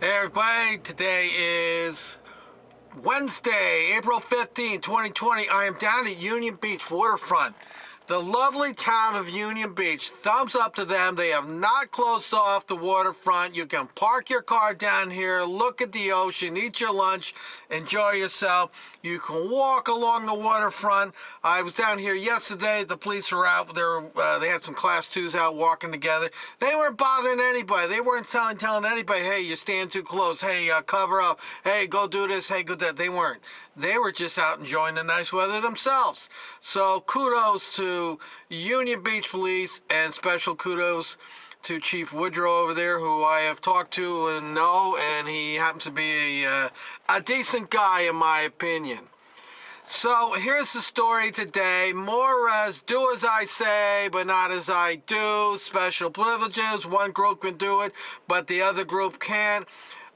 Hey everybody, today is Wednesday, April 15, 2020. I am down at Union Beach waterfront. The lovely town of Union Beach. Thumbs up to them. They have not closed off the waterfront. You can park your car down here, look at the ocean, eat your lunch, enjoy yourself. You can walk along the waterfront. I was down here yesterday. The police were out. They had some class 2s out walking together. They weren't bothering anybody. They weren't telling anybody, hey, you stand too close. Hey, cover up. Hey, go do this. Hey, go that. They weren't. They were just out enjoying the nice weather themselves. So kudos to Union Beach Police, and special kudos to Chief Woodrow over there, who I have talked to and know, and he happens to be a decent guy in my opinion. So here's the story today. More as do as I say, but not as I do. Special privileges. One group can do it, but the other group can't.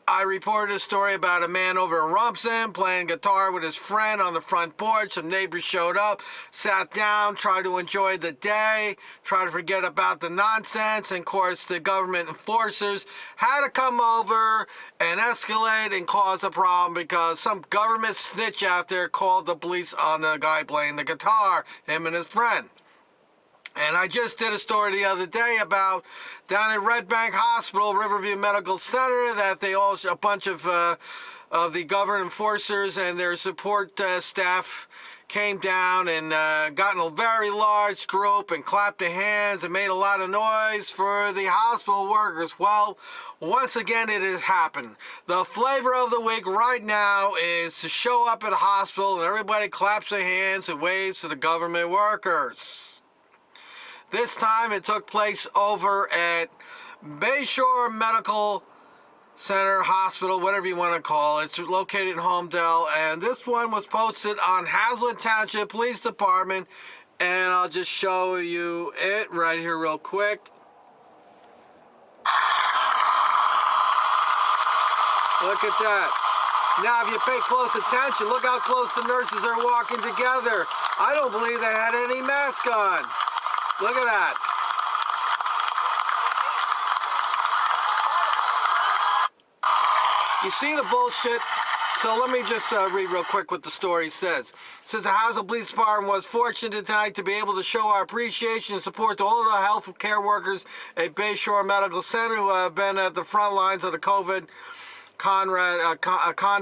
I reported a story about a man over in Rumson playing guitar with his friend on the front porch. Some neighbors showed up, sat down, tried to enjoy the day, tried to forget about the nonsense. And of course, the government enforcers had to come over and escalate and cause a problem because some government snitch out there called the police on the guy playing the guitar, him and his friend. And I just did a story the other day about down at Red Bank Hospital, Riverview Medical Center, that a bunch of the government enforcers and their support staff came down and got in a very large group and clapped their hands and made a lot of noise for the hospital workers. Well, once again, it has happened. The flavor of the week right now is to show up at a hospital and everybody claps their hands and waves to the government workers. This time it took place over at Bayshore Medical Center, Hospital, whatever you want to call it. It's located in Homedale, and this one was posted on Hazlet Township Police Department, and I'll just show you it right here real quick. Look at that. Now, if you pay close attention, look how close the nurses are walking together. I don't believe they had any mask on. Look at that. You see the bullshit? So let me just read real quick what the story says. It says the Housing Police Department was fortunate tonight to be able to show our appreciation and support to all the health care workers at Bayshore Medical Center who have been at the front lines of the COVID con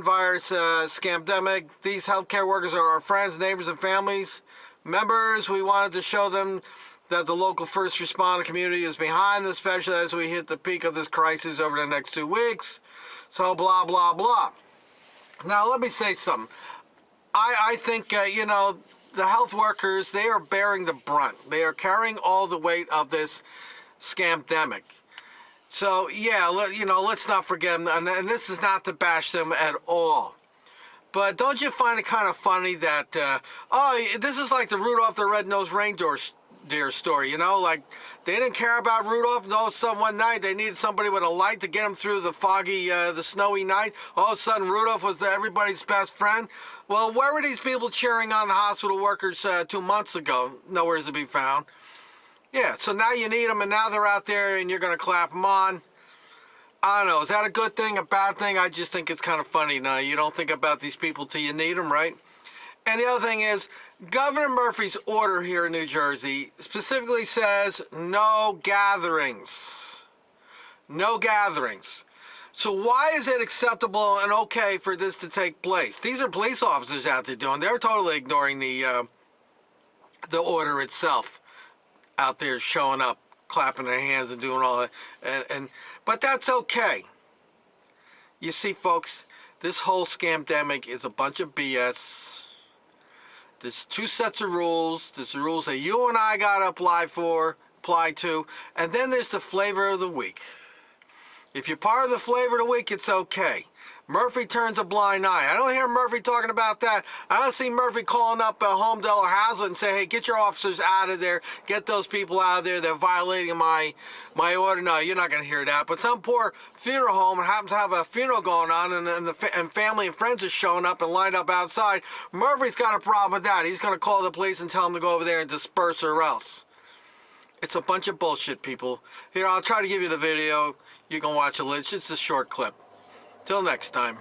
virus scamdemic. These healthcare workers are our friends, neighbors, and families members. We wanted to show them that the local first responder community is behind them, especially as we hit the peak of this crisis over the next 2 weeks. So blah, blah, blah. Now, let me say something. I think, the health workers, they are bearing the brunt. They are carrying all the weight of this scamdemic. So, yeah, let's not forget them. And this is not to bash them at all. But don't you find it kind of funny that, this is like the Rudolph the Red-Nosed Reindeer story, like they didn't care about Rudolph. All of a sudden one night they needed somebody with a light to get him through the foggy, the snowy night. All of a sudden Rudolph was everybody's best friend. Well, where were these people cheering on the hospital workers 2 months ago? Nowhere to be found. Yeah, so now you need them and now they're out there and you're going to clap them on. I don't know, is that a good thing, a bad thing? I just think it's kind of funny. Now, you don't think about these people till you need them, right? And the other thing is, Governor Murphy's order here in New Jersey specifically says no gatherings. No gatherings. So why is it acceptable and okay for this to take place? These are police officers out there doing. They're totally ignoring the order itself. Out there showing up, clapping their hands and doing all that. But that's okay. You see, folks, this whole scamdemic is a bunch of BS. There's 2 sets of rules. There's the rules that you and I got to apply to, and then there's the flavor of the week. If you're part of the flavor of the week, it's okay. Murphy turns a blind eye. I don't hear Murphy talking about that. I don't see Murphy calling up Homedale or Hazlet and say, hey, get your officers out of there. Get those people out of there. They're violating my order. No, you're not going to hear that. But some poor funeral home happens to have a funeral going on and family and friends are showing up and lined up outside. Murphy's got a problem with that. He's going to call the police and tell them to go over there and disperse or else. It's a bunch of bullshit, people. Here, I'll try to give you the video. You can watch it. It's just a short clip. Till next time.